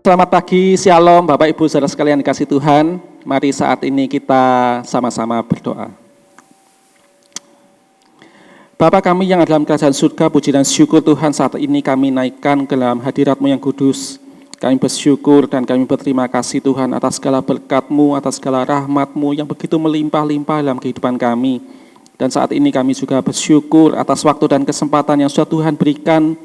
Selamat pagi, Shalom, Bapak Ibu saudara sekalian dikasih Tuhan. Mari saat ini kita sama-sama berdoa. Bapa kami yang ada dalam kerajaan surga, puji dan syukur Tuhan saat ini kami naikkan ke dalam hadirat-Mu yang kudus. Kami bersyukur dan kami berterima kasih Tuhan atas segala berkat-Mu, atas segala rahmat-Mu yang begitu melimpah-limpah dalam kehidupan kami. Dan saat ini kami juga bersyukur atas waktu dan kesempatan yang sudah Tuhan berikan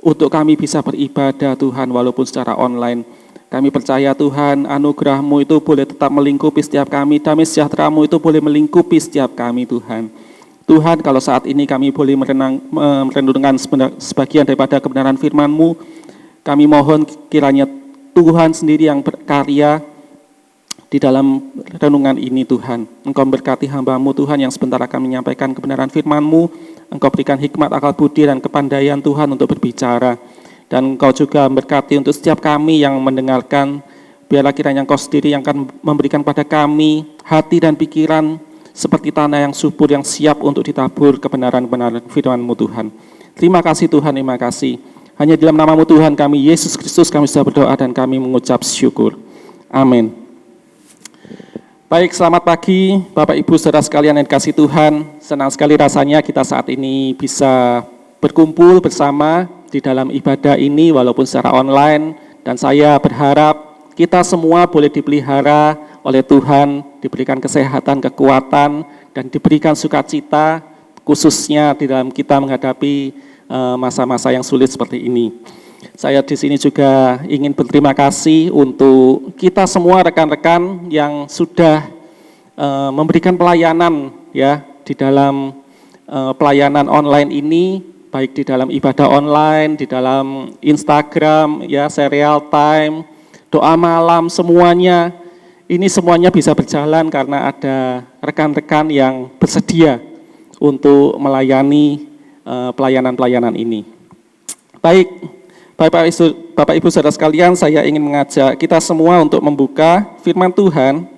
untuk kami bisa beribadah Tuhan walaupun secara online. Kami percaya Tuhan anugerah-Mu itu boleh tetap melingkupi setiap kami, damai sejahtera-Mu itu boleh melingkupi setiap kami Tuhan. Tuhan kalau saat ini kami boleh merenungkan sebagian daripada kebenaran firman-Mu, kami mohon kiranya Tuhan sendiri yang berkarya di dalam renungan ini Tuhan. Engkau memberkati hamba-Mu Tuhan yang sebentar akan menyampaikan kebenaran firman-Mu. Engkau berikan hikmat, akal budi, dan kepandaian Tuhan untuk berbicara. Dan Engkau juga memberkati untuk setiap kami yang mendengarkan. Biarlah kiranya Engkau sendiri yang akan memberikan pada kami hati dan pikiran seperti tanah yang subur yang siap untuk ditabur kebenaran-kebenaran firman-Mu Tuhan. Terima kasih Tuhan, terima kasih. Hanya dalam nama-Mu Tuhan kami, Yesus Kristus, kami sudah berdoa dan kami mengucap syukur. Amin. Baik, selamat pagi Bapak Ibu saudara sekalian yang dikasihi Tuhan. Senang sekali rasanya kita saat ini bisa berkumpul bersama di dalam ibadah ini walaupun secara online. Dan saya berharap kita semua boleh dipelihara oleh Tuhan, diberikan kesehatan, kekuatan, dan diberikan sukacita khususnya di dalam kita menghadapi masa-masa yang sulit seperti ini. Saya di sini juga ingin berterima kasih untuk kita semua rekan-rekan yang sudah memberikan pelayanan ya di dalam pelayanan online ini, baik di dalam ibadah online, di dalam Instagram ya, serial time, doa malam, semuanya. Ini semuanya bisa berjalan karena ada rekan-rekan yang bersedia untuk melayani pelayanan-pelayanan ini. Baik, Bapak Ibu saudara sekalian, saya ingin mengajak kita semua untuk membuka firman Tuhan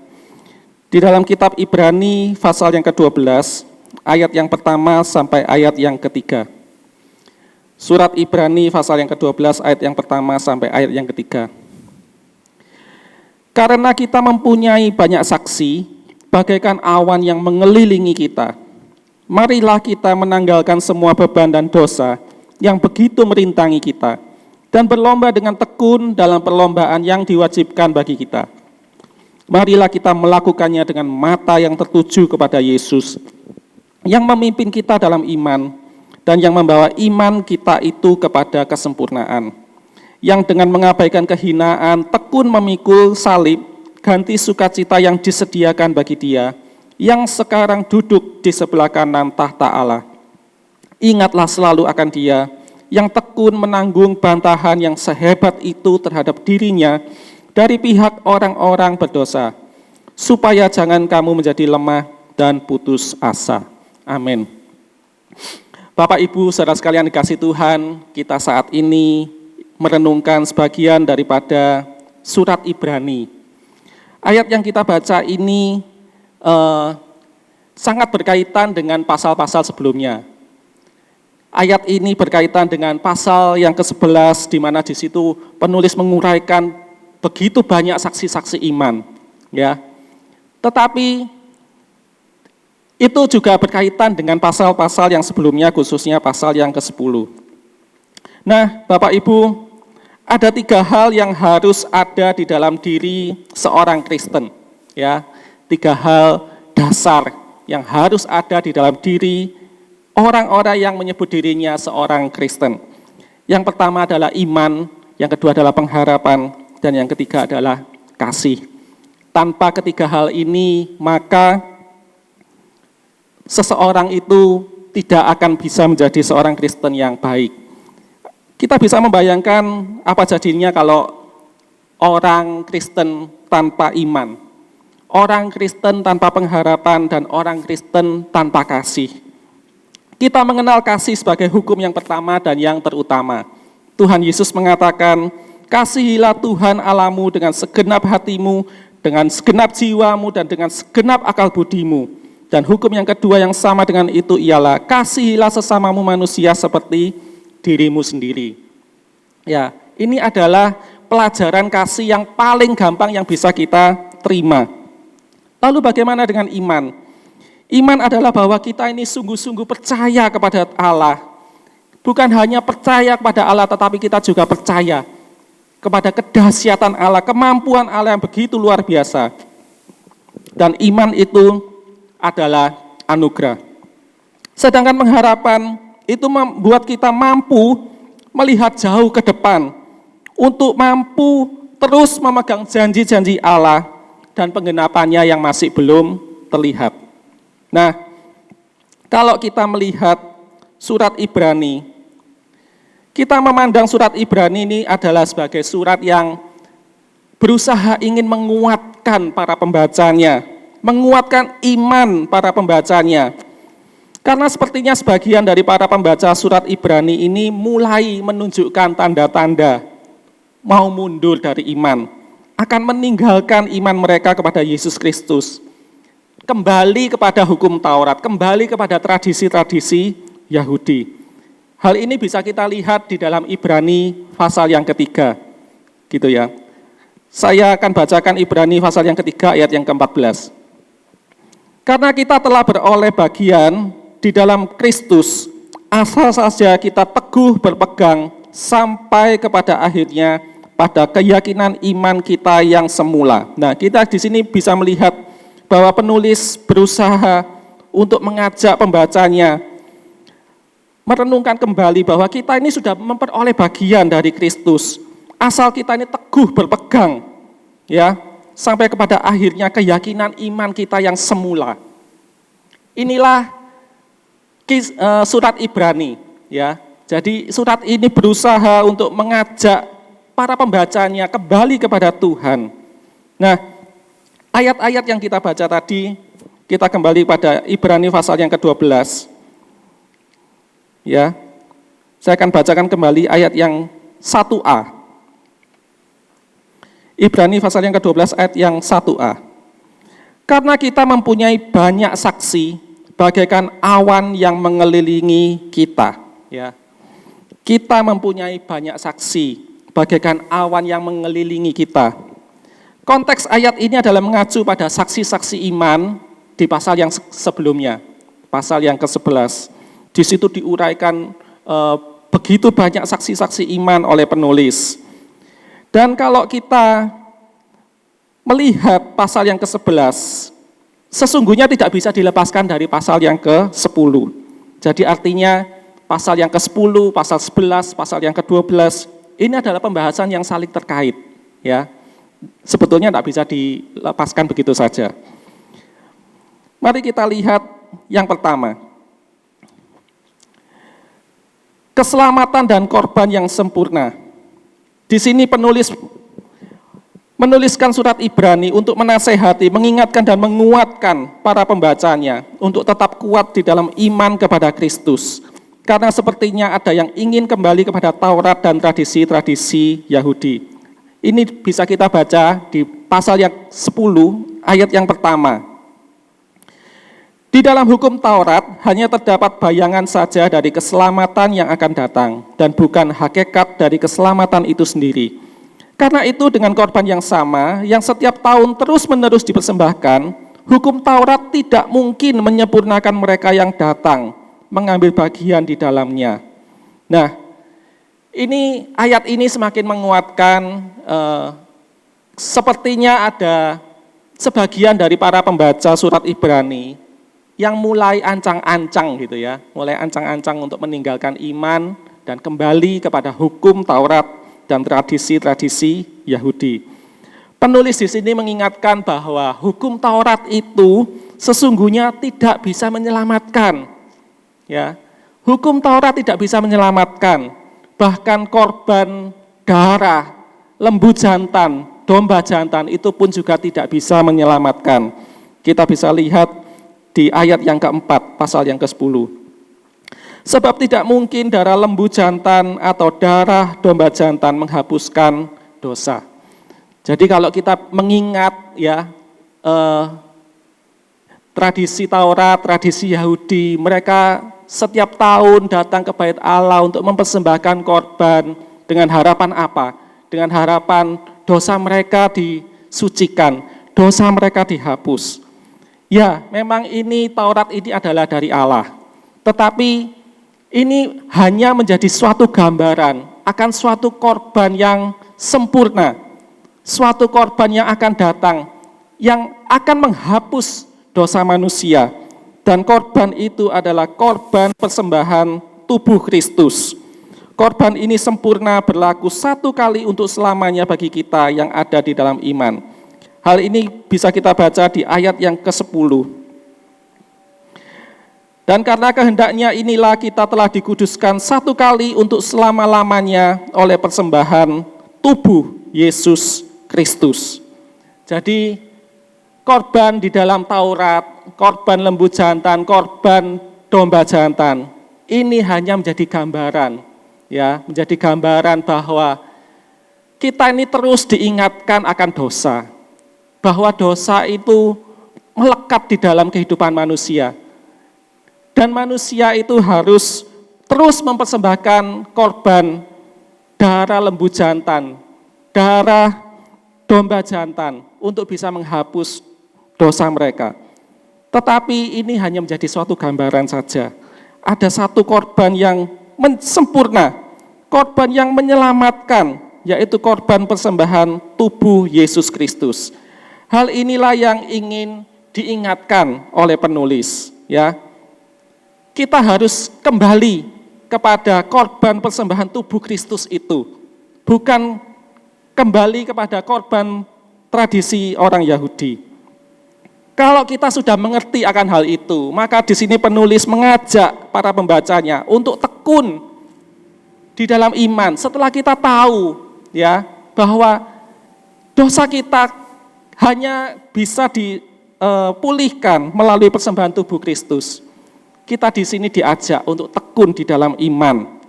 di dalam kitab Ibrani pasal yang ke-12, ayat yang pertama sampai ayat yang ketiga. Surat Ibrani pasal yang ke-12, ayat yang pertama sampai ayat yang ketiga. Karena kita mempunyai banyak saksi, bagaikan awan yang mengelilingi kita, marilah kita menanggalkan semua beban dan dosa yang begitu merintangi kita, dan berlomba dengan tekun dalam perlombaan yang diwajibkan bagi kita. Marilah kita melakukannya dengan mata yang tertuju kepada Yesus, yang memimpin kita dalam iman, dan yang membawa iman kita itu kepada kesempurnaan. Yang dengan mengabaikan kehinaan, tekun memikul salib, ganti sukacita yang disediakan bagi Dia, yang sekarang duduk di sebelah kanan tahta Allah. Ingatlah selalu akan Dia, yang tekun menanggung bantahan yang sehebat itu terhadap dirinya dari pihak orang-orang berdosa, supaya jangan kamu menjadi lemah dan putus asa. Amin. Bapak Ibu saudara sekalian dikasihi Tuhan, kita saat ini merenungkan sebagian daripada surat Ibrani. Ayat yang kita baca ini sangat berkaitan dengan pasal-pasal sebelumnya. Ayat ini berkaitan dengan pasal yang ke-11 di mana di situ penulis menguraikan begitu banyak saksi-saksi iman, ya. Tetapi itu juga berkaitan dengan pasal-pasal yang sebelumnya, khususnya pasal yang ke-10. Nah, Bapak Ibu, ada 3 hal yang harus ada di dalam diri seorang Kristen, ya. 3 hal dasar yang harus ada di dalam diri orang-orang yang menyebut dirinya seorang Kristen. Yang pertama adalah iman, yang kedua adalah pengharapan, dan yang ketiga adalah kasih. Tanpa ketiga hal ini, maka seseorang itu tidak akan bisa menjadi seorang Kristen yang baik. Kita bisa membayangkan apa jadinya kalau orang Kristen tanpa iman, orang Kristen tanpa pengharapan, dan orang Kristen tanpa kasih. Kita mengenal kasih sebagai hukum yang pertama dan yang terutama. Tuhan Yesus mengatakan, kasihilah Tuhan Allahmu dengan segenap hatimu, dengan segenap jiwamu, dan dengan segenap akal budimu. Dan hukum yang kedua yang sama dengan itu ialah, kasihilah sesamamu manusia seperti dirimu sendiri. Ya, ini adalah pelajaran kasih yang paling gampang yang bisa kita terima. Lalu bagaimana dengan iman? Iman adalah bahwa kita ini sungguh-sungguh percaya kepada Allah. Bukan hanya percaya kepada Allah, tetapi kita juga percaya kepada kedahsyatan Allah, kemampuan Allah yang begitu luar biasa. Dan iman itu adalah anugerah. Sedangkan pengharapan itu membuat kita mampu melihat jauh ke depan, untuk mampu terus memegang janji-janji Allah dan penggenapannya yang masih belum terlihat. Nah, kalau kita melihat surat Ibrani, kita memandang surat Ibrani ini adalah sebagai surat yang berusaha ingin menguatkan para pembacanya, menguatkan iman para pembacanya. Karena sepertinya sebagian dari para pembaca surat Ibrani ini mulai menunjukkan tanda-tanda mau mundur dari iman, akan meninggalkan iman mereka kepada Yesus Kristus, kembali kepada hukum Taurat, kembali kepada tradisi-tradisi Yahudi. Hal ini bisa kita lihat di dalam Ibrani pasal yang ketiga, gitu ya. Saya akan bacakan Ibrani pasal yang ketiga ayat yang ke-14. Karena kita telah beroleh bagian di dalam Kristus, asal saja kita teguh berpegang sampai kepada akhirnya pada keyakinan iman kita yang semula. Nah, kita di sini bisa melihat bahwa penulis berusaha untuk mengajak pembacanya merenungkan kembali bahwa kita ini sudah memperoleh bagian dari Kristus, asal kita ini teguh berpegang, ya, sampai kepada akhirnya keyakinan iman kita yang semula. Inilah surat Ibrani, ya. Jadi surat ini berusaha untuk mengajak para pembacanya kembali kepada Tuhan. Nah, ayat-ayat yang kita baca tadi, kita kembali pada Ibrani pasal yang ke-12. Ya, saya akan bacakan kembali ayat yang 1a. Ibrani pasal yang ke-12 ayat yang 1a. Karena kita mempunyai banyak saksi, bagaikan awan yang mengelilingi kita. Ya, kita mempunyai banyak saksi, bagaikan awan yang mengelilingi kita. Konteks ayat ini adalah mengacu pada saksi-saksi iman di pasal yang sebelumnya, pasal yang ke-11. Di situ diuraikan begitu banyak saksi-saksi iman oleh penulis. Dan kalau kita melihat pasal yang ke-11, sesungguhnya tidak bisa dilepaskan dari pasal yang ke-10. Jadi artinya pasal yang ke-10, pasal 11, pasal yang ke-12, ini adalah pembahasan yang saling terkait. Ya, sebetulnya tidak bisa dilepaskan begitu saja. Mari kita lihat yang pertama. Keselamatan dan korban yang sempurna. Di sini penulis menuliskan surat Ibrani untuk menasehati, mengingatkan dan menguatkan para pembacanya untuk tetap kuat di dalam iman kepada Kristus. Karena sepertinya ada yang ingin kembali kepada Taurat dan tradisi-tradisi Yahudi. Ini bisa kita baca di pasal yang 10 ayat yang pertama. Di dalam hukum Taurat hanya terdapat bayangan saja dari keselamatan yang akan datang dan bukan hakikat dari keselamatan itu sendiri. Karena itu dengan korban yang sama yang setiap tahun terus-menerus dipersembahkan, hukum Taurat tidak mungkin menyempurnakan mereka yang datang mengambil bagian di dalamnya. Nah, ini ayat ini semakin menguatkan sepertinya ada sebagian dari para pembaca surat Ibrani yang mulai ancang-ancang gitu ya, mulai ancang-ancang untuk meninggalkan iman dan kembali kepada hukum Taurat dan tradisi-tradisi Yahudi. Penulis di sini mengingatkan bahwa hukum Taurat itu sesungguhnya tidak bisa menyelamatkan. Ya, hukum Taurat tidak bisa menyelamatkan. Bahkan korban darah, lembu jantan, domba jantan itu pun juga tidak bisa menyelamatkan. Kita bisa lihat di ayat yang keempat, pasal yang ke-10. Sebab tidak mungkin darah lembu jantan atau darah domba jantan menghapuskan dosa. Jadi kalau kita mengingat ya tradisi Taurat, tradisi Yahudi, mereka setiap tahun datang ke bait Allah untuk mempersembahkan korban dengan harapan apa? dengan harapan dosa mereka disucikan, dosa mereka dihapus. Ya, memang ini Taurat ini adalah dari Allah. Tetapi ini hanya menjadi suatu gambaran akan suatu korban yang sempurna, suatu korban yang akan datang, yang akan menghapus dosa manusia. Dan korban itu adalah korban persembahan tubuh Kristus. Korban ini sempurna berlaku satu kali untuk selamanya bagi kita yang ada di dalam iman. Hal ini bisa kita baca di ayat yang ke-10. Dan karena kehendaknya inilah kita telah dikuduskan satu kali untuk selama-lamanya oleh persembahan tubuh Yesus Kristus. Jadi korban di dalam Taurat, korban lembu jantan, korban domba jantan, ini hanya menjadi gambaran, ya, menjadi gambaran bahwa kita ini terus diingatkan akan dosa, bahwa dosa itu melekat di dalam kehidupan manusia, dan manusia itu harus terus mempersembahkan korban darah lembu jantan, darah domba jantan untuk bisa menghapus dosa mereka. Tetapi ini hanya menjadi suatu gambaran saja. Ada satu korban yang sempurna, korban yang menyelamatkan, yaitu korban persembahan tubuh Yesus Kristus. Hal inilah yang ingin diingatkan oleh penulis, ya. Kita harus kembali kepada korban persembahan tubuh Kristus itu, bukan kembali kepada korban tradisi orang Yahudi. Kalau kita sudah mengerti akan hal itu, maka di sini penulis mengajak para pembacanya untuk tekun di dalam iman. Setelah kita tahu, ya, bahwa dosa kita hanya bisa dipulihkan melalui persembahan tubuh Kristus. Kita di sini diajak untuk tekun di dalam iman.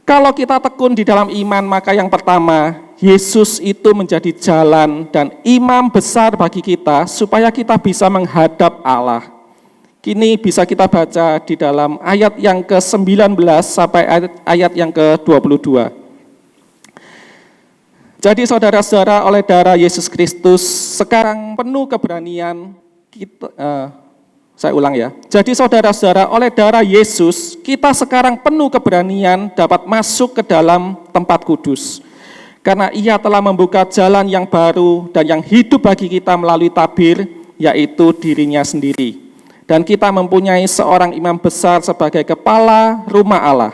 Kalau kita tekun di dalam iman, maka yang pertama, Yesus itu menjadi jalan dan imam besar bagi kita supaya kita bisa menghadap Allah. Kini bisa kita baca di dalam ayat yang ke-19 sampai ayat yang ke-22. Jadi saudara-saudara, oleh darah Yesus Kristus sekarang penuh keberanian kita, saya ulang ya. Jadi saudara-saudara, oleh darah Yesus kita sekarang penuh keberanian dapat masuk ke dalam tempat kudus. Karena Ia telah membuka jalan yang baru dan yang hidup bagi kita melalui tabir, yaitu dirinya sendiri. Dan kita mempunyai seorang imam besar sebagai kepala rumah Allah.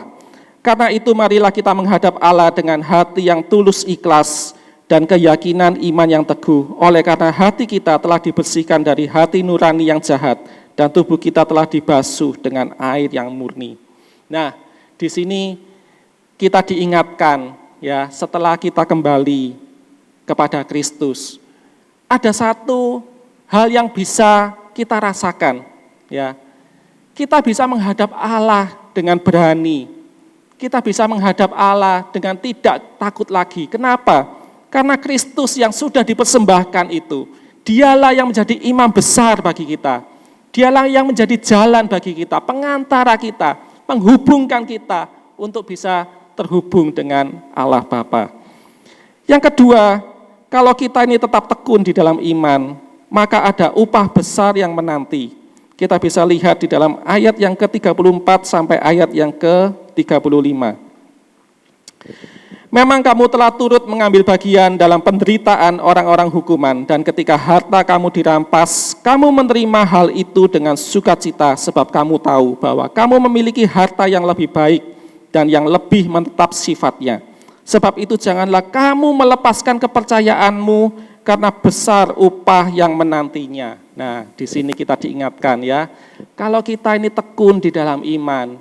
Karena itu marilah kita menghadap Allah dengan hati yang tulus ikhlas dan keyakinan iman yang teguh. Oleh karena hati kita telah dibersihkan dari hati nurani yang jahat dan tubuh kita telah dibasuh dengan air yang murni. Nah, di sini kita diingatkan, ya, setelah kita kembali kepada Kristus, ada satu hal yang bisa kita rasakan, ya. Kita bisa menghadap Allah dengan berani. Kita bisa menghadap Allah dengan tidak takut lagi. Kenapa? Karena Kristus yang sudah dipersembahkan itu, Dialah yang menjadi imam besar bagi kita. Dialah yang menjadi jalan bagi kita, pengantara kita, menghubungkan kita untuk bisa terhubung dengan Allah Bapa. Yang kedua, kalau kita ini tetap tekun di dalam iman, maka ada upah besar yang menanti. Kita bisa lihat di dalam ayat yang ke-34 sampai ayat yang ke-35. Memang kamu telah turut mengambil bagian dalam penderitaan orang-orang hukuman, dan ketika harta kamu dirampas, kamu menerima hal itu dengan sukacita, sebab kamu tahu bahwa kamu memiliki harta yang lebih baik dan yang lebih menetap sifatnya. Sebab itu janganlah kamu melepaskan kepercayaanmu, karena besar upah yang menantinya. Nah, di sini kita diingatkan, ya, kalau kita ini tekun di dalam iman,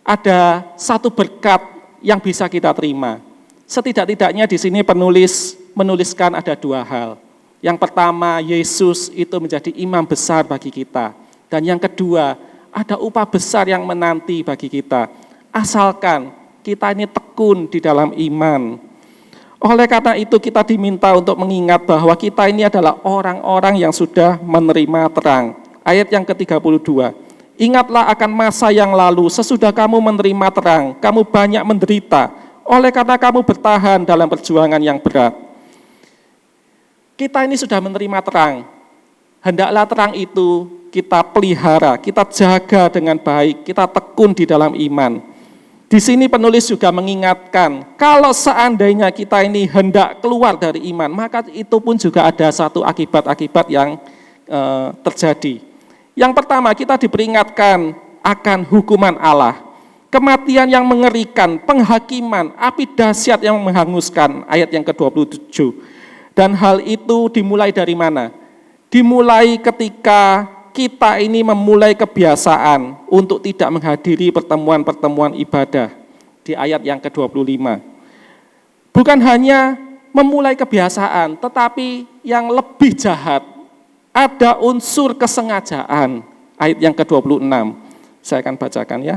ada satu berkat yang bisa kita terima. Setidak-tidaknya di sini penulis menuliskan ada dua hal. Yang pertama, Yesus itu menjadi imam besar bagi kita. Dan yang kedua, ada upah besar yang menanti bagi kita. Asalkan kita ini tekun di dalam iman. Oleh karena itu kita diminta untuk mengingat bahwa kita ini adalah orang-orang yang sudah menerima terang. Ayat yang ke-32. Ingatlah akan masa yang lalu, sesudah kamu menerima terang, kamu banyak menderita. oleh karena kamu bertahan dalam perjuangan yang berat. Kita ini sudah menerima terang. Hendaklah terang itu kita pelihara, kita jaga dengan baik, kita tekun di dalam iman. Di sini penulis juga mengingatkan, kalau seandainya kita ini hendak keluar dari iman, maka itu pun juga ada satu akibat-akibat yang terjadi. Yang pertama, kita diperingatkan akan hukuman Allah. Kematian yang mengerikan, penghakiman, api dahsyat yang menghanguskan, ayat yang ke-27. Dan hal itu dimulai dari mana? Dimulai ketika kita ini memulai kebiasaan untuk tidak menghadiri pertemuan-pertemuan ibadah di ayat yang ke-25. Bukan hanya memulai kebiasaan, tetapi yang lebih jahat, ada unsur kesengajaan, ayat yang ke-26. Saya akan bacakan ya.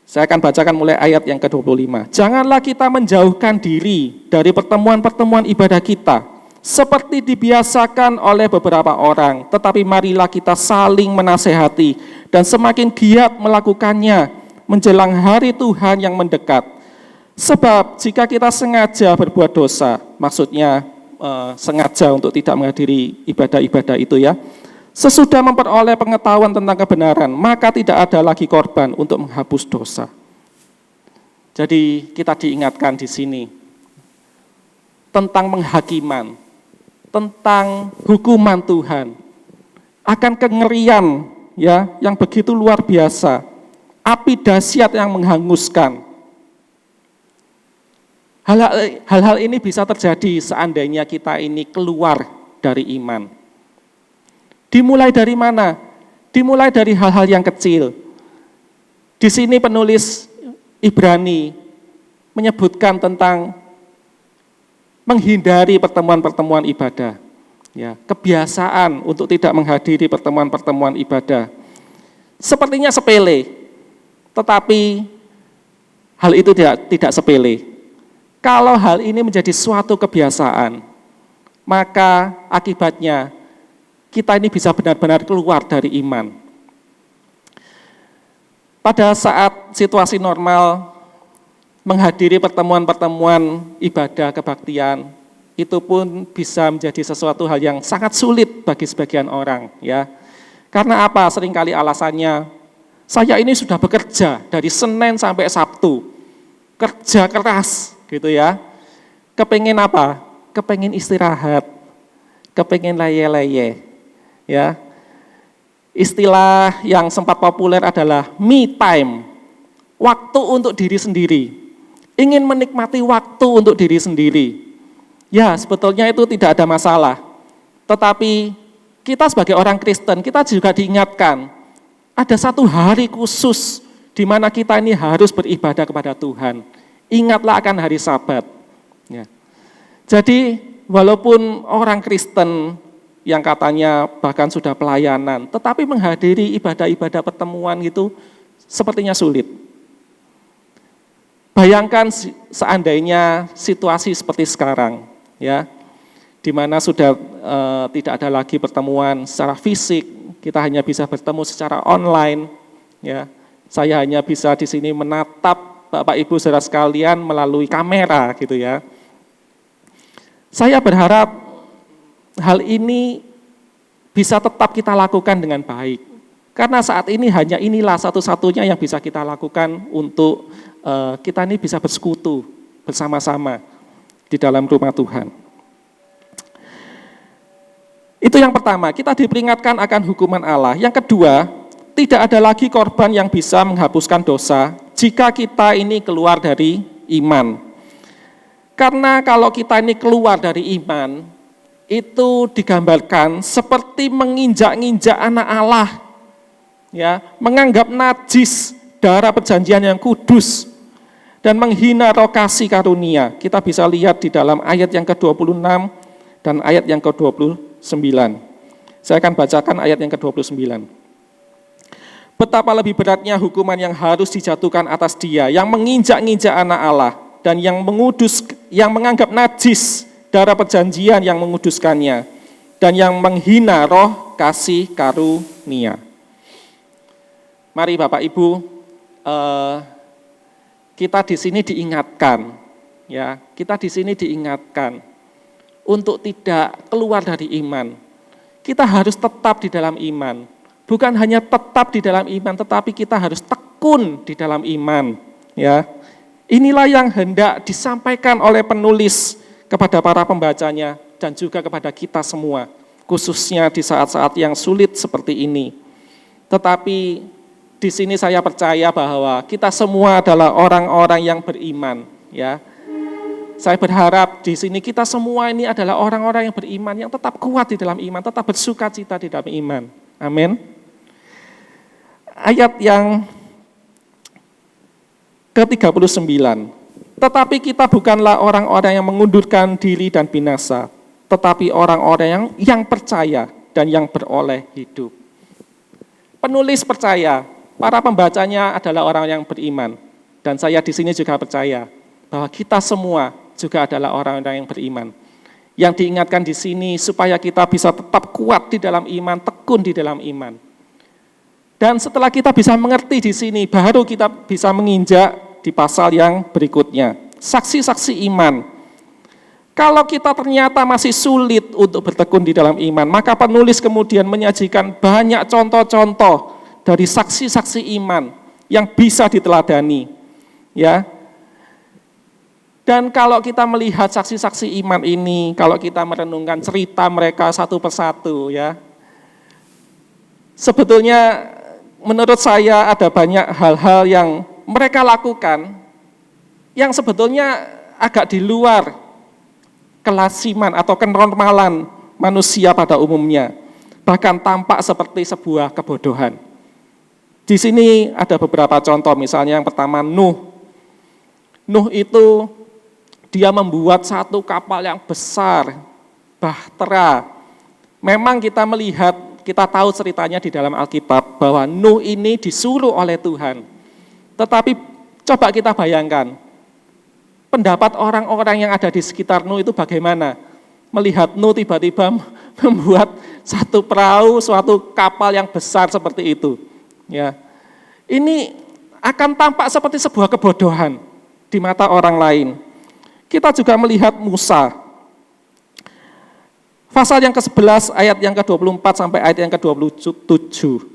Saya akan bacakan mulai ayat yang ke-25. Janganlah kita menjauhkan diri dari pertemuan-pertemuan ibadah kita, seperti dibiasakan oleh beberapa orang, tetapi marilah kita saling menasehati dan semakin giat melakukannya menjelang hari Tuhan yang mendekat. Sebab jika kita sengaja berbuat dosa, maksudnya sengaja untuk tidak menghadiri ibadah-ibadah itu ya, sesudah memperoleh pengetahuan tentang kebenaran, maka tidak ada lagi korban untuk menghapus dosa. Jadi kita diingatkan di sini tentang penghakiman, tentang hukuman Tuhan, akan kengerian ya yang begitu luar biasa, api dahsyat yang menghanguskan. Hal-hal ini bisa terjadi seandainya kita ini keluar dari iman. Dimulai dari mana? Dimulai dari hal-hal yang kecil. Di sini penulis Ibrani menyebutkan tentang menghindari pertemuan-pertemuan ibadah. Ya, kebiasaan untuk tidak menghadiri pertemuan-pertemuan ibadah. Sepertinya sepele, tetapi hal itu tidak sepele. Kalau hal ini menjadi suatu kebiasaan, maka akibatnya kita ini bisa benar-benar keluar dari iman. Pada saat situasi normal, menghadiri pertemuan-pertemuan ibadah kebaktian, itu pun bisa menjadi sesuatu hal yang sangat sulit bagi sebagian orang. Ya. Karena apa? Seringkali alasannya, saya ini sudah bekerja dari Senin sampai Sabtu, kerja keras, gitu ya. Kepengen apa? Kepengen istirahat, kepengen leye-leye, ya. Istilah yang sempat populer adalah me time, waktu untuk diri sendiri. Ingin menikmati waktu untuk diri sendiri. Ya, sebetulnya itu tidak ada masalah. Tetapi kita sebagai orang Kristen, kita juga diingatkan, ada satu hari khusus di mana kita ini harus beribadah kepada Tuhan. Ingatlah akan hari Sabat. Ya. Jadi walaupun orang Kristen yang katanya bahkan sudah pelayanan, tetapi menghadiri ibadah-ibadah pertemuan itu sepertinya sulit. Bayangkan seandainya situasi seperti sekarang, ya, di mana sudah tidak ada lagi pertemuan secara fisik, kita hanya bisa bertemu secara online, ya. Saya hanya bisa di sini menatap Bapak Ibu saudara sekalian melalui kamera gitu ya. Saya berharap hal ini bisa tetap kita lakukan dengan baik. Karena saat ini hanya inilah satu-satunya yang bisa kita lakukan untuk kita ini bisa bersekutu bersama-sama di dalam rumah Tuhan. Itu yang pertama, kita diperingatkan akan hukuman Allah. Yang kedua, tidak ada lagi korban yang bisa menghapuskan dosa jika kita ini keluar dari iman. Karena kalau kita ini keluar dari iman, itu digambarkan seperti menginjak-injak anak Allah, ya, menganggap najis darah perjanjian yang kudus, dan menghina roh kasih karunia. Kita bisa lihat di dalam ayat yang ke-26 dan ayat yang ke-29. Saya akan bacakan ayat yang ke-29. Betapa lebih beratnya hukuman yang harus dijatuhkan atas dia yang menginjak-injak anak Allah dan yang menganggap najis darah perjanjian yang menguduskannya dan yang menghina roh kasih karunia. Mari Bapak Ibu, kita di sini diingatkan, ya, kita di sini diingatkan untuk tidak keluar dari iman. Kita harus tetap di dalam iman. Bukan hanya tetap di dalam iman, tetapi kita harus tekun di dalam iman, ya. Inilah yang hendak disampaikan oleh penulis kepada para pembacanya dan juga kepada kita semua, khususnya di saat-saat yang sulit seperti ini. Tetapi di sini saya percaya bahwa kita semua adalah orang-orang yang beriman, ya. Saya berharap di sini kita semua ini adalah orang-orang yang beriman, yang tetap kuat di dalam iman, tetap bersukacita di dalam iman. Amin. Ayat yang ke-39. Tetapi kita bukanlah orang-orang yang mengundurkan diri dan binasa, tetapi orang-orang yang percaya dan yang beroleh hidup. Penulis percaya, para pembacanya adalah orang yang beriman, dan saya di sini juga percaya bahwa kita semua juga adalah orang-orang yang beriman. Yang diingatkan di sini supaya kita bisa tetap kuat di dalam iman, tekun di dalam iman. Dan setelah kita bisa mengerti di sini, baru kita bisa menginjak di pasal yang berikutnya. Saksi-saksi iman. Kalau kita ternyata masih sulit untuk bertekun di dalam iman, maka penulis kemudian menyajikan banyak contoh-contoh dari saksi-saksi iman yang bisa diteladani, ya. Dan kalau kita melihat saksi-saksi iman ini, kalau kita merenungkan cerita mereka satu persatu, ya, sebetulnya menurut saya ada banyak hal-hal yang mereka lakukan yang sebetulnya agak di luar kelasiman atau kenormalan manusia pada umumnya, bahkan tampak seperti sebuah kebodohan. Di sini ada beberapa contoh, misalnya yang pertama Nuh. Nuh itu dia membuat satu kapal yang besar, bahtera. Memang kita melihat, kita tahu ceritanya di dalam Alkitab bahwa Nuh ini disuruh oleh Tuhan. Tetapi coba kita bayangkan, pendapat orang-orang yang ada di sekitar Nuh itu bagaimana? Melihat Nuh tiba-tiba membuat satu perahu, suatu kapal yang besar seperti itu. Ya, ini akan tampak seperti sebuah kebodohan di mata orang lain. Kita juga melihat Musa. Pasal yang ke-11 ayat yang ke-24 sampai ayat yang ke-27.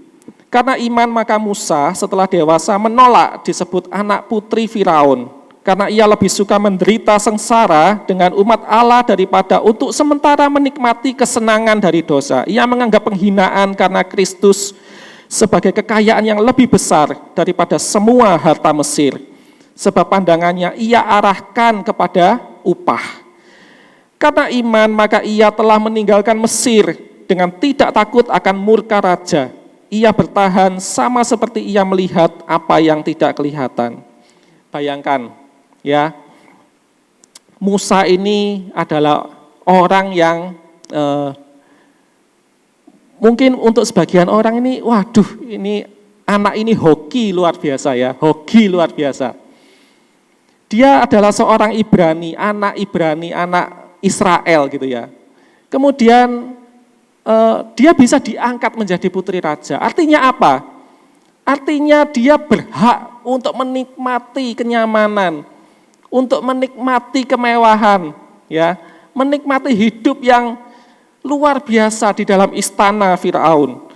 Karena iman maka Musa setelah dewasa menolak disebut anak putri Firaun, karena ia lebih suka menderita sengsara dengan umat Allah daripada untuk sementara menikmati kesenangan dari dosa. Ia menganggap penghinaan karena Kristus sebagai kekayaan yang lebih besar daripada semua harta Mesir, sebab pandangannya ia arahkan kepada upah. Karena iman maka ia telah meninggalkan Mesir dengan tidak takut akan murka raja. Ia bertahan sama seperti ia melihat apa yang tidak kelihatan. Bayangkan, ya, Musa ini adalah orang yang mungkin untuk sebagian orang ini, waduh, ini anak ini hoki luar biasa, ya, hoki luar biasa. Dia adalah seorang Ibrani, anak Israel gitu, ya. Kemudian dia bisa diangkat menjadi putri raja. Artinya apa? Artinya dia berhak untuk menikmati kenyamanan, untuk menikmati kemewahan, ya, menikmati hidup yang luar biasa di dalam istana Firaun.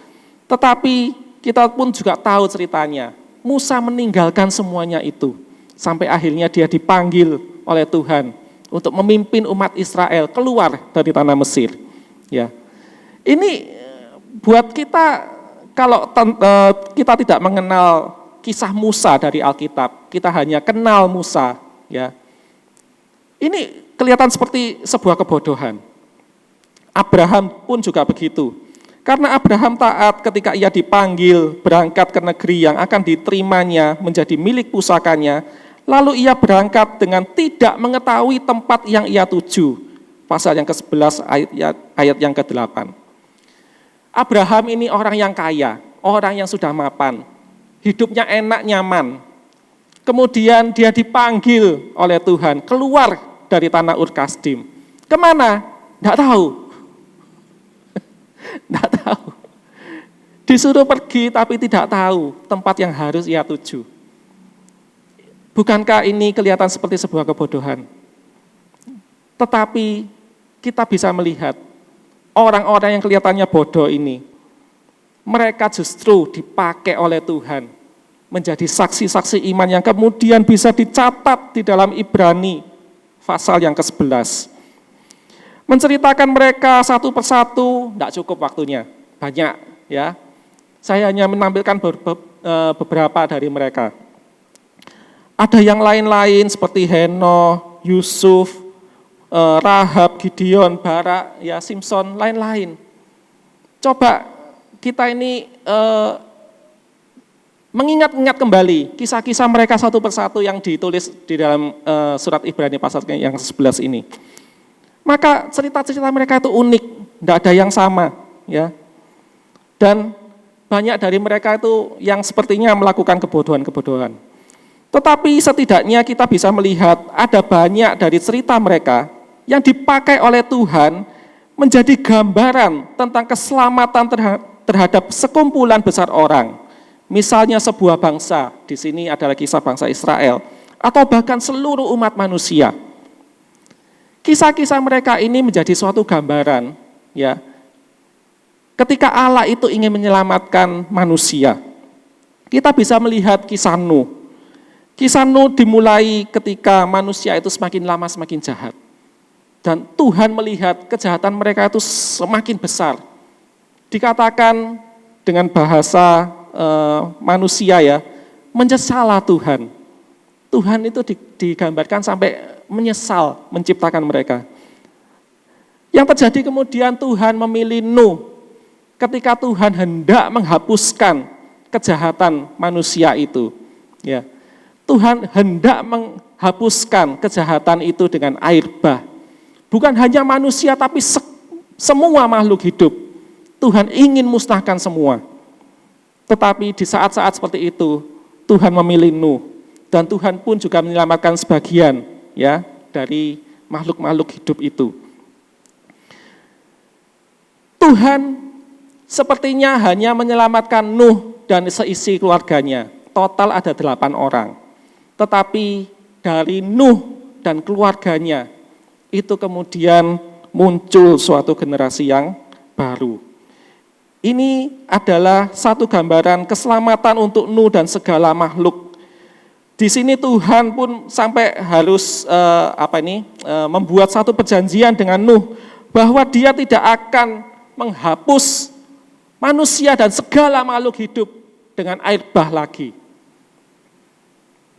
Tetapi kita pun juga tahu ceritanya. Musa meninggalkan semuanya itu sampai akhirnya dia dipanggil oleh Tuhan untuk memimpin umat Israel keluar dari tanah Mesir. Ya, ini buat kita, kalau kita tidak mengenal kisah Musa dari Alkitab, kita hanya kenal Musa. Ya, ini kelihatan seperti sebuah kebodohan. Abraham pun juga begitu. Karena Abraham taat ketika ia dipanggil berangkat ke negeri yang akan diterimanya menjadi milik pusakanya, lalu ia berangkat dengan tidak mengetahui tempat yang ia tuju. Pasal yang ke-11 ayat yang ke-8. Abraham ini orang yang kaya, orang yang sudah mapan, hidupnya enak, nyaman. Kemudian dia dipanggil oleh Tuhan keluar dari tanah Ur Kasdim. Kemana? Tidak tahu. Tidak tahu. Disuruh pergi tapi tidak tahu tempat yang harus ia tuju. Bukankah ini kelihatan seperti sebuah kebodohan? Tetapi kita bisa melihat orang-orang yang kelihatannya bodoh ini, mereka justru dipakai oleh Tuhan menjadi saksi-saksi iman yang kemudian bisa dicatat di dalam Ibrani pasal yang ke-11. Menceritakan mereka satu persatu, tidak cukup waktunya, banyak ya. Saya hanya menampilkan beberapa dari mereka. Ada yang lain-lain seperti Henoh, Yusuf, Rahab, Gideon, Barak, ya Simpson, lain-lain. Coba kita ini mengingat-ingat kembali kisah-kisah mereka satu persatu yang ditulis di dalam surat Ibrani pasal yang 11 ini. Maka cerita-cerita mereka itu unik, tidak ada yang sama, ya. Dan banyak dari mereka itu yang sepertinya melakukan kebodohan-kebodohan. Tetapi setidaknya kita bisa melihat ada banyak dari cerita mereka yang dipakai oleh Tuhan menjadi gambaran tentang keselamatan terhadap sekumpulan besar orang. Misalnya sebuah bangsa, di sini adalah kisah bangsa Israel, atau bahkan seluruh umat manusia. Kisah-kisah mereka ini menjadi suatu gambaran, ya. Ketika Allah itu ingin menyelamatkan manusia, kita bisa melihat kisah Nuh. Kisah Nuh dimulai ketika manusia itu semakin lama semakin jahat. Dan Tuhan melihat kejahatan mereka itu semakin besar. Dikatakan dengan bahasa manusia ya, menyesallah Tuhan. Tuhan itu digambarkan sampai menyesal menciptakan mereka. Yang terjadi kemudian Tuhan memilih Nuh ketika Tuhan hendak menghapuskan kejahatan manusia itu. Ya. Tuhan hendak menghapuskan kejahatan itu dengan air bah. Bukan hanya manusia tapi semua makhluk hidup. Tuhan ingin musnahkan semua. Tetapi di saat-saat seperti itu Tuhan memilih Nuh dan Tuhan pun juga menyelamatkan sebagian ya dari makhluk-makhluk hidup itu. Tuhan sepertinya hanya menyelamatkan Nuh dan seisi keluarganya. Total ada 8 orang. Tetapi dari Nuh dan keluarganya itu kemudian muncul suatu generasi yang baru. Ini adalah satu gambaran keselamatan untuk Nuh dan segala makhluk. Di sini Tuhan pun sampai harus membuat satu perjanjian dengan Nuh bahwa Dia tidak akan menghapus manusia dan segala makhluk hidup dengan air bah lagi.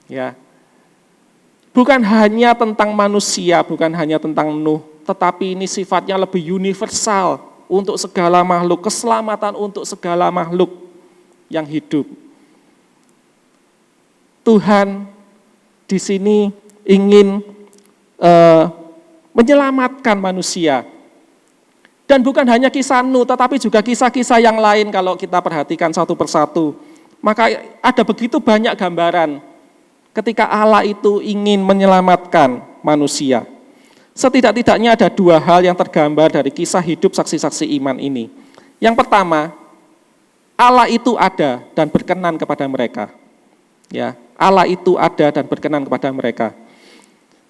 Ya. Bukan hanya tentang manusia, bukan hanya tentang Nuh, tetapi ini sifatnya lebih universal untuk segala makhluk, keselamatan untuk segala makhluk yang hidup. Tuhan di sini ingin menyelamatkan manusia. Dan bukan hanya kisah Nuh, tetapi juga kisah-kisah yang lain kalau kita perhatikan satu persatu. Maka ada begitu banyak gambaran ketika Allah itu ingin menyelamatkan manusia. Setidak-tidaknya ada 2 hal yang tergambar dari kisah hidup saksi-saksi iman ini. Yang pertama, Allah itu ada dan berkenan kepada mereka. Ya, Allah itu ada dan berkenan kepada mereka.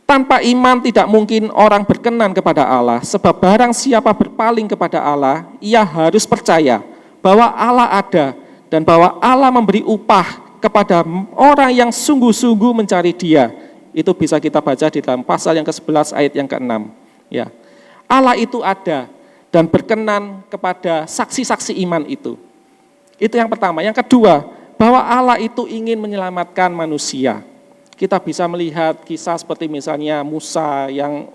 Tanpa iman tidak mungkin orang berkenan kepada Allah, sebab barang siapa berpaling kepada Allah, ia harus percaya bahwa Allah ada dan bahwa Allah memberi upah kepada orang yang sungguh-sungguh mencari Dia. Itu bisa kita baca di dalam pasal yang ke-11 ayat yang ke-6. Ya. Allah itu ada dan berkenan kepada saksi-saksi iman itu. Itu yang pertama. Yang kedua, bahwa Allah itu ingin menyelamatkan manusia. Kita bisa melihat kisah seperti misalnya Musa yang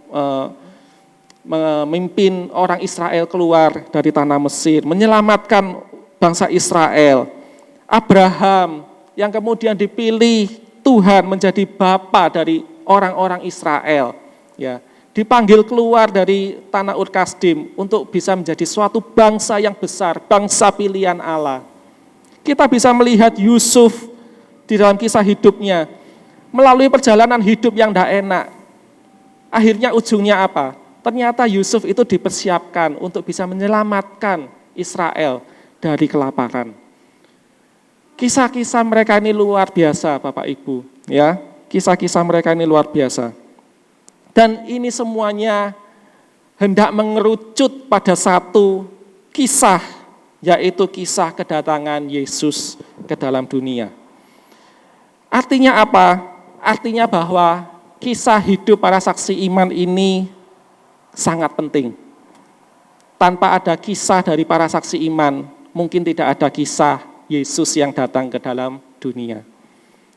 memimpin orang Israel keluar dari tanah Mesir, menyelamatkan bangsa Israel. Abraham yang kemudian dipilih Tuhan menjadi bapa dari orang-orang Israel, ya, dipanggil keluar dari tanah Ur Kasdim untuk bisa menjadi suatu bangsa yang besar, bangsa pilihan Allah. Kita bisa melihat Yusuf di dalam kisah hidupnya, melalui perjalanan hidup yang tidak enak. Akhirnya ujungnya apa? Ternyata Yusuf itu dipersiapkan untuk bisa menyelamatkan Israel dari kelaparan. Kisah-kisah mereka ini luar biasa, Bapak Ibu, ya. Kisah-kisah mereka ini luar biasa. Dan ini semuanya hendak mengerucut pada satu kisah, yaitu kisah kedatangan Yesus ke dalam dunia. Artinya apa? Artinya bahwa kisah hidup para saksi iman ini sangat penting. Tanpa ada kisah dari para saksi iman, mungkin tidak ada kisah Yesus yang datang ke dalam dunia.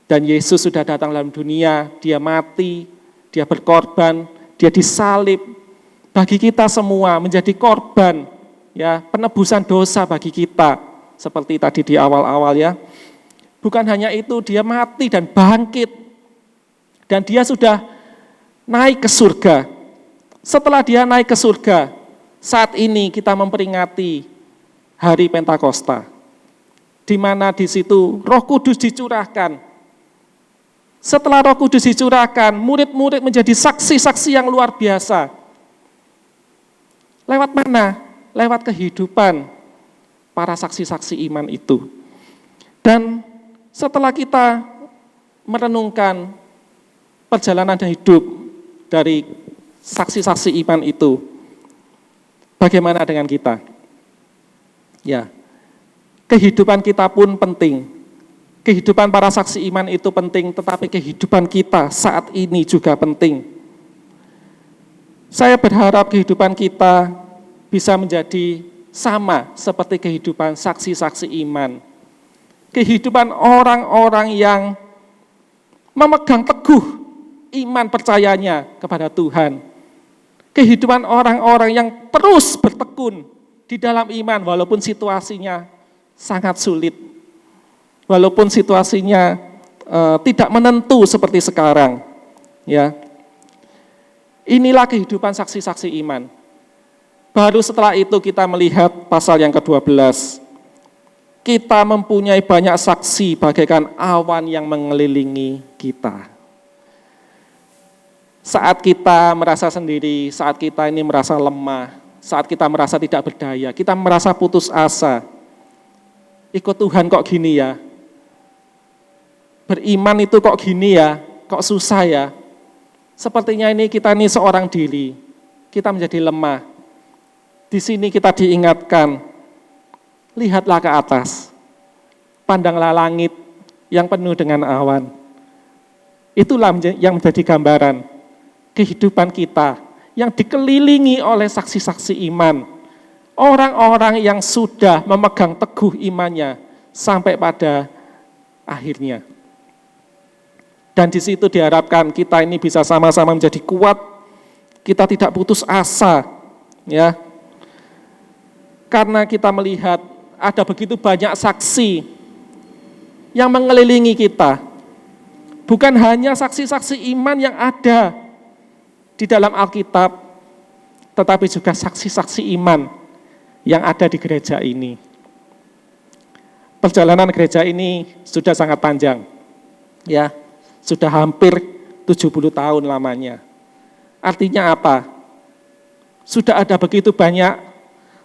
Dan Yesus sudah datang dalam dunia, dia mati, dia berkorban, dia disalib bagi kita semua, menjadi korban, ya, penebusan dosa bagi kita, seperti tadi di awal-awal ya. Bukan hanya itu, dia mati dan bangkit, dan dia sudah naik ke surga. Setelah dia naik ke surga, saat ini kita memperingati hari Pentakosta, di mana di situ Roh Kudus dicurahkan. Setelah Roh Kudus dicurahkan, murid-murid menjadi saksi-saksi yang luar biasa. Lewat mana? Lewat kehidupan para saksi-saksi iman itu. Dan setelah kita merenungkan perjalanan hidup dari saksi-saksi iman itu, bagaimana dengan kita? Ya, kehidupan kita pun penting. Kehidupan para saksi iman itu penting, tetapi kehidupan kita saat ini juga penting. Saya berharap kehidupan kita bisa menjadi sama seperti kehidupan saksi-saksi iman. Kehidupan orang-orang yang memegang teguh iman percayanya kepada Tuhan. Kehidupan orang-orang yang terus bertekun di dalam iman walaupun situasinya sangat sulit. Walaupun situasinya tidak menentu seperti sekarang, ya. Inilah kehidupan saksi-saksi iman. Baru setelah itu kita melihat pasal yang ke-12. Kita mempunyai banyak saksi bagaikan awan yang mengelilingi kita. Saat kita merasa sendiri, saat kita ini merasa lemah, saat kita merasa tidak berdaya, kita merasa putus asa. Ikut Tuhan kok gini ya? Beriman itu kok gini ya, kok susah ya. Sepertinya kita ini seorang diri, kita menjadi lemah. Di sini kita diingatkan, lihatlah ke atas, pandanglah langit yang penuh dengan awan. Itulah yang menjadi gambaran kehidupan kita, yang dikelilingi oleh saksi-saksi iman. Orang-orang yang sudah memegang teguh imannya sampai pada akhirnya. Dan di situ diharapkan kita ini bisa sama-sama menjadi kuat, kita tidak putus asa, ya. Karena kita melihat ada begitu banyak saksi yang mengelilingi kita. Bukan hanya saksi-saksi iman yang ada di dalam Alkitab, tetapi juga saksi-saksi iman yang ada di gereja ini. Perjalanan gereja ini sudah sangat panjang, ya. Sudah hampir 70 tahun lamanya. Artinya apa? Sudah ada begitu banyak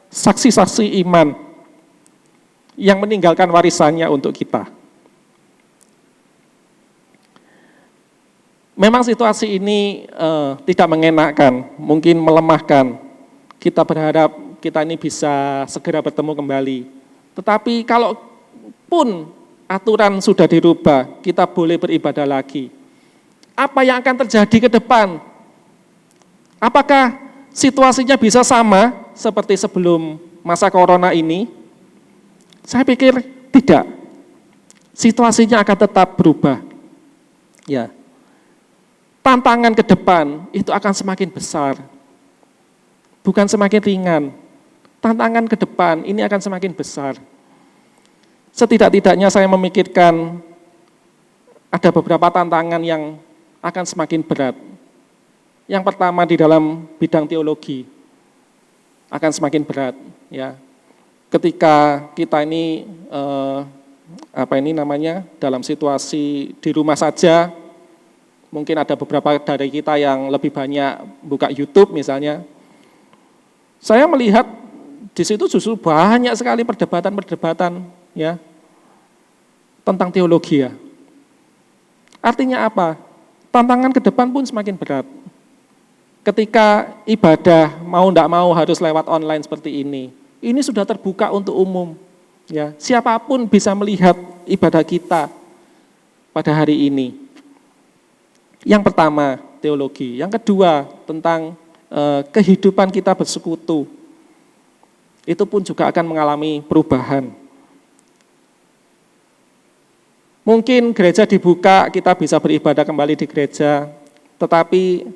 saksi-saksi iman yang meninggalkan warisannya untuk kita. Memang situasi ini tidak mengenakan, mungkin melemahkan. Kita berharap kita ini bisa segera bertemu kembali. Tetapi kalaupun aturan sudah dirubah, kita boleh beribadah lagi. Apa yang akan terjadi ke depan? Apakah situasinya bisa sama seperti sebelum masa corona ini? Saya pikir tidak. Situasinya akan tetap berubah. Ya. Tantangan ke depan itu akan semakin besar. Bukan semakin ringan. Tantangan ke depan ini akan semakin besar. Setidak-tidaknya saya memikirkan ada beberapa tantangan yang akan semakin berat. Yang pertama di dalam bidang teologi akan semakin berat, ya. Ketika kita ini dalam situasi di rumah saja, mungkin ada beberapa dari kita yang lebih banyak buka YouTube misalnya. Saya melihat di situ justru banyak sekali perdebatan-perdebatan ya tentang teologi ya. Artinya apa? Tantangan ke depan pun semakin berat. Ketika ibadah mau tidak mau harus lewat online seperti ini. Ini sudah terbuka untuk umum. Ya, siapapun bisa melihat ibadah kita pada hari ini. Yang pertama, teologi. Yang kedua, tentang kehidupan kita bersekutu. Itu pun juga akan mengalami perubahan. Mungkin gereja dibuka, kita bisa beribadah kembali di gereja, tetapi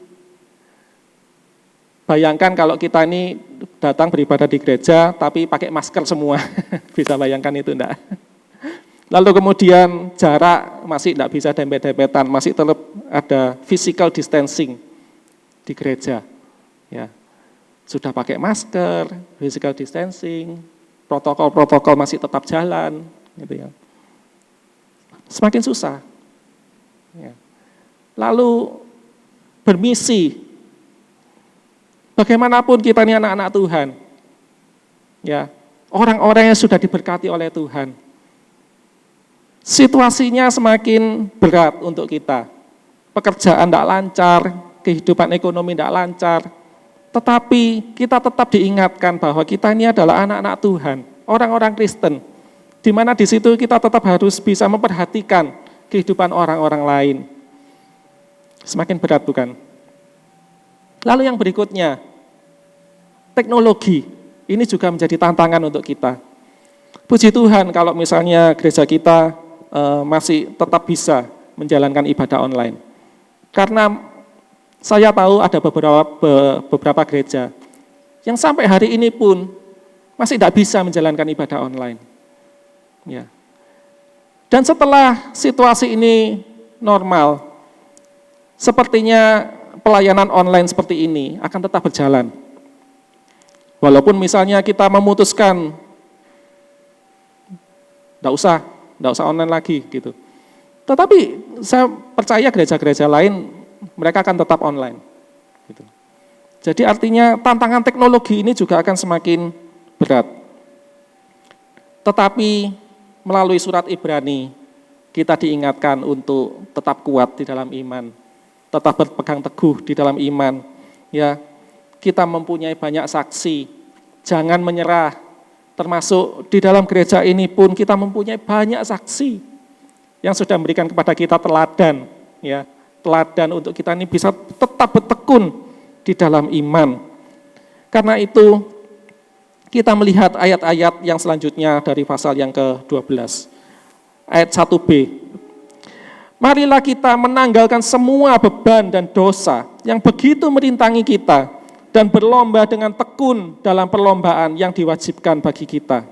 bayangkan kalau kita ini datang beribadah di gereja, tapi pakai masker semua. Bisa bayangkan itu enggak? Lalu kemudian jarak masih enggak bisa dempet-dempetan, masih tetap ada physical distancing di gereja. Ya, sudah pakai masker, physical distancing, protokol-protokol masih tetap jalan, gitu ya. Semakin susah. Ya. Lalu bermisi. Bagaimanapun kita ini anak-anak Tuhan. Ya, orang-orang yang sudah diberkati oleh Tuhan. Situasinya semakin berat untuk kita. Pekerjaan tidak lancar, kehidupan ekonomi tidak lancar. Tetapi kita tetap diingatkan bahwa kita ini adalah anak-anak Tuhan, orang-orang Kristen. Di mana di situ kita tetap harus bisa memperhatikan kehidupan orang-orang lain. Semakin berat bukan? Lalu yang berikutnya, teknologi. Ini juga menjadi tantangan untuk kita. Puji Tuhan kalau misalnya gereja kita masih tetap bisa menjalankan ibadah online. Karena saya tahu ada beberapa gereja yang sampai hari ini pun masih tidak bisa menjalankan ibadah online. Ya. Dan setelah situasi ini normal, sepertinya pelayanan online seperti ini akan tetap berjalan. Walaupun misalnya kita memutuskan enggak usah online lagi gitu. Tetapi saya percaya gereja-gereja lain mereka akan tetap online. Gitu. Jadi artinya tantangan teknologi ini juga akan semakin berat. Tetapi melalui surat Ibrani, kita diingatkan untuk tetap kuat di dalam iman, tetap berpegang teguh di dalam iman. Ya, kita mempunyai banyak saksi, jangan menyerah. Termasuk di dalam gereja ini pun kita mempunyai banyak saksi yang sudah memberikan kepada kita teladan, ya, teladan untuk kita ini bisa tetap bertekun di dalam iman. Karena itu kita melihat ayat-ayat yang selanjutnya dari pasal yang ke-12. Ayat 1b. Marilah kita menanggalkan semua beban dan dosa yang begitu merintangi kita dan berlomba dengan tekun dalam perlombaan yang diwajibkan bagi kita.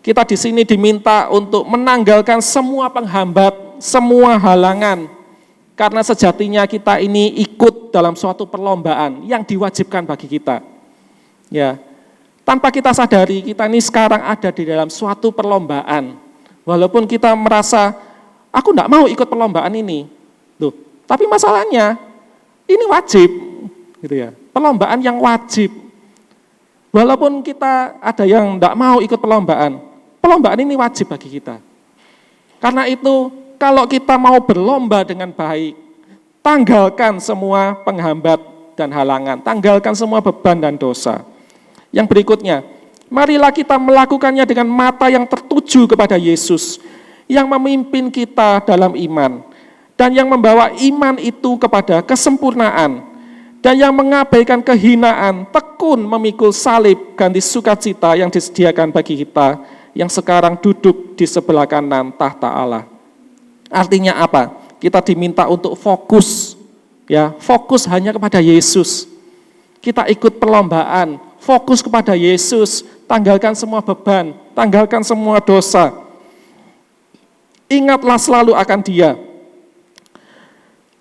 Kita di sini diminta untuk menanggalkan semua penghambat, semua halangan. Karena sejatinya kita ini ikut dalam suatu perlombaan yang diwajibkan bagi kita. Ya. Tanpa kita sadari, kita ini sekarang ada di dalam suatu perlombaan. Walaupun kita merasa, aku enggak mau ikut perlombaan ini. Loh, tapi masalahnya, ini wajib. Gitu ya. Perlombaan yang wajib. Walaupun kita ada yang enggak mau ikut perlombaan ini wajib bagi kita. Karena itu, kalau kita mau berlomba dengan baik, tanggalkan semua penghambat dan halangan. Tanggalkan semua beban dan dosa. Yang berikutnya, marilah kita melakukannya dengan mata yang tertuju kepada Yesus, yang memimpin kita dalam iman, dan yang membawa iman itu kepada kesempurnaan, dan yang mengabaikan kehinaan, tekun memikul salib ganti sukacita yang disediakan bagi kita, yang sekarang duduk di sebelah kanan tahta Allah. Artinya apa? Kita diminta untuk fokus, ya, fokus hanya kepada Yesus. Kita ikut perlombaan, fokus kepada Yesus, tanggalkan semua beban, tanggalkan semua dosa. Ingatlah selalu akan Dia,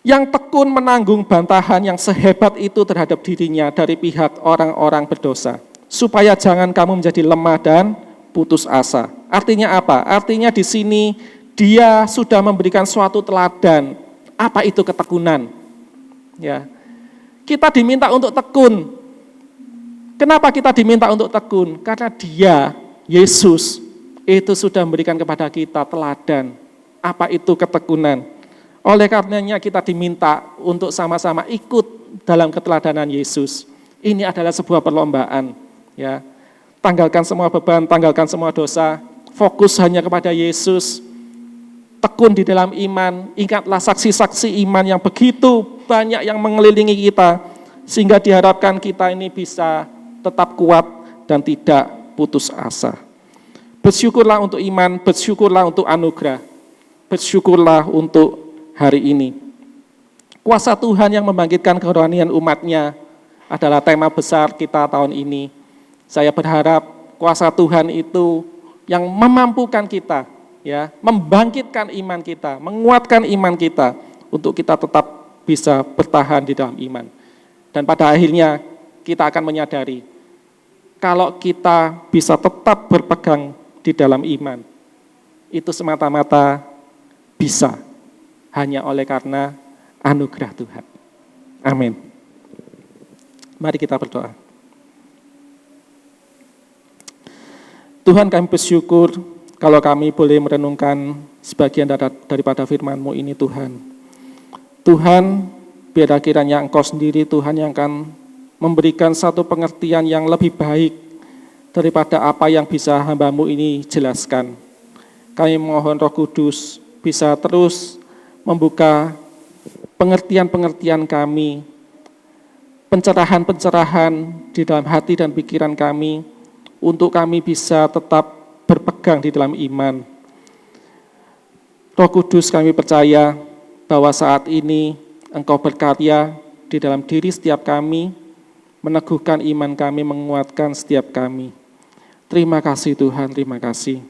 yang tekun menanggung bantahan yang sehebat itu terhadap dirinya dari pihak orang-orang berdosa, supaya jangan kamu menjadi lemah dan putus asa. Artinya apa? Artinya di sini Dia sudah memberikan suatu teladan. Apa itu ketekunan? Ya. Kita diminta untuk tekun. Kenapa kita diminta untuk tekun? Karena Dia, Yesus, itu sudah memberikan kepada kita teladan. Apa itu ketekunan? Oleh karenanya kita diminta untuk sama-sama ikut dalam keteladanan Yesus. Ini adalah sebuah perlombaan. Ya. Tanggalkan semua beban, tanggalkan semua dosa, fokus hanya kepada Yesus. Tekun di dalam iman, ingatlah saksi-saksi iman yang begitu banyak yang mengelilingi kita, sehingga diharapkan kita ini bisa tetap kuat dan tidak putus asa. Bersyukurlah untuk iman, bersyukurlah untuk anugerah, bersyukurlah untuk hari ini. Kuasa Tuhan yang membangkitkan kerohanian umat-Nya adalah tema besar kita tahun ini. Saya berharap kuasa Tuhan itu yang memampukan kita, ya, membangkitkan iman kita, menguatkan iman kita untuk kita tetap bisa bertahan di dalam iman. Dan pada akhirnya kita akan menyadari kalau kita bisa tetap berpegang di dalam iman, itu semata-mata bisa hanya oleh karena anugerah Tuhan. Amin. Mari kita berdoa. Tuhan, kami bersyukur kalau kami boleh merenungkan sebagian daripada firman-Mu ini, Tuhan. Tuhan, biar kiranya Engkau sendiri, Tuhan, yang akan memberikan satu pengertian yang lebih baik daripada apa yang bisa hamba-Mu ini jelaskan. Kami mohon Roh Kudus bisa terus membuka pengertian-pengertian kami, pencerahan-pencerahan di dalam hati dan pikiran kami, untuk kami bisa tetap berpegang di dalam iman. Roh Kudus, kami percaya bahwa saat ini Engkau berkarya di dalam diri setiap kami, meneguhkan iman kami, menguatkan setiap kami. Terima kasih Tuhan, terima kasih.